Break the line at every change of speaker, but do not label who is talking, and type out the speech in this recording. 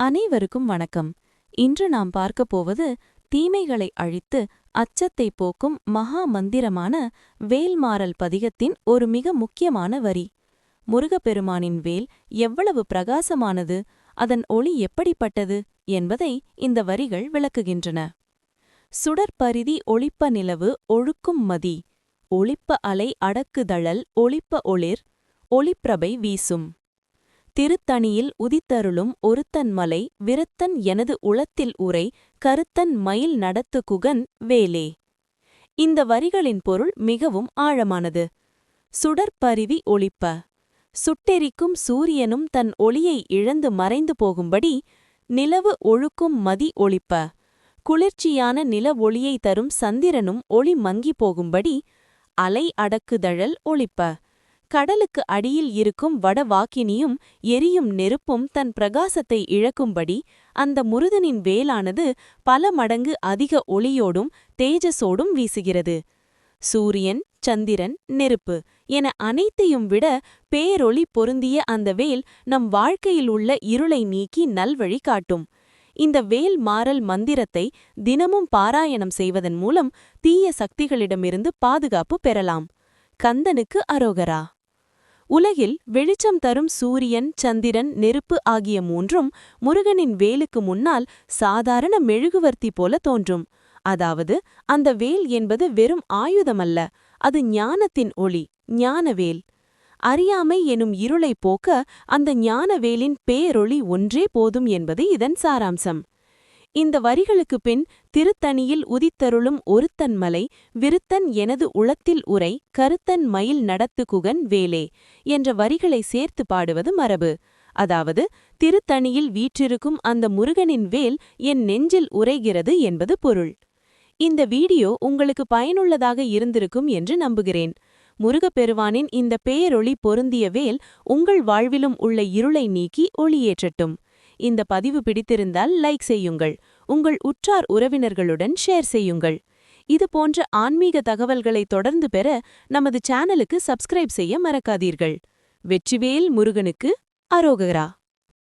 அனைவருக்கும் வணக்கம். இன்று நாம் பார்க்கப் போவது தீமைகளை அழித்து அச்சத்தை போக்கும் மகா மந்திரமான வேல்மாறல் பதிகத்தின் ஒரு மிக முக்கியமான வரி. முருகப்பெருமானின் வேல் எவ்வளவு பிரகாசமானது, அதன் ஒளி எப்படிப்பட்டது என்பதை இந்த வரிகள் விளக்குகின்றன. சுடற்பரிதி ஒளிப்ப நிலவு ஒழுக்கும் மதி, ஒளிப்ப அலை அடக்குதழல் ஒளிப்ப ஒளிர், ஒளிப்பிரபை வீசும். திருத்தணியில் உதித்தருளும் ஒருத்தன் மலை விருத்தன் எனது உளத்தில் உரை கருத்தன் மயில் நடத்து குகன் வேலே. இந்த வரிகளின் பொருள் மிகவும் ஆழமானது. சுடற்பரிதி ஒளிப்ப, சுட்டெரிக்கும் சூரியனும் தன் ஒளியை இழந்து மறைந்து போகும்படி நிலவு ஒழுக்கும் மதி ஒளிப்ப, குளிர்ச்சியான நில ஒளியை தரும் சந்திரனும் ஒளி மங்கி போகும்படி அலை அடக்குதழல் ஒளிப்ப, கடலுக்கு அடியில் இருக்கும் வடவாக்கினியும் எரியும் நெருப்பும் தன் பிரகாசத்தை இழக்கும்படி அந்த முருகனின் வேலானது பல மடங்கு அதிக ஒளியோடும் தேஜஸோடும் வீசுகிறது. சூரியன், சந்திரன், நெருப்பு என அனைத்தையும் விட பேரொளி பொருந்திய அந்த வேல் நம் வாழ்க்கையில் உள்ள இருளை நீக்கி நல்வழி காட்டும். இந்த வேல் மாறல் மந்திரத்தை தினமும் பாராயணம் செய்வதன் மூலம் தீய சக்திகளிடமிருந்து பாதுகாப்பு பெறலாம். கந்தனுக்கு அரோகரா. உலகில் வெளிச்சம் தரும் சூரியன், சந்திரன், நெருப்பு ஆகிய மூன்றும் முருகனின் வேலுக்கு முன்னால் சாதாரண மெழுகுவர்த்தி போல தோன்றும். அதாவது அந்த வேல் என்பது வெறும் ஆயுதமல்ல, அது ஞானத்தின் ஒளி, ஞானவேல். அறியாமை எனும் இருளை போக்க அந்த ஞானவேலின் பேரொளி ஒன்றே போதும் என்பது இதன் சாராம்சம். இந்த வரிகளுக்கு பின் திருத்தணியில் உதித்தருளும் ஒருத்தன் மலை விருத்தன் எனது உளத்தில் உரை கருத்தன் மயில் நடத்து குகன் வேலே என்ற வரிகளை சேர்த்து பாடுவது மரபு. அதாவது திருத்தணியில் வீற்றிருக்கும் அந்த முருகனின் வேல் என் நெஞ்சில் உரைகிறது என்பது பொருள். இந்த வீடியோ உங்களுக்கு பயனுள்ளதாக இருந்திருக்கும் என்று நம்புகிறேன். முருகப்பெருமானின் இந்த பேரொளி பொருந்திய வேல் உங்கள் வாழ்விலும் உள்ள இருளை நீக்கி ஒளியேற்றட்டும். இந்த பதிவு பிடித்திருந்தால் லைக் செய்யுங்கள், உங்கள் உற்றார் உறவினர்களுடன் ஷேர் செய்யுங்கள். இது போன்ற ஆன்மீக தகவல்களை தொடர்ந்து பெற நமது சேனலுக்கு சப்ஸ்கிரைப் செய்ய மறக்காதீர்கள். வெற்றிவேல் முருகனுக்கு அரோகரா.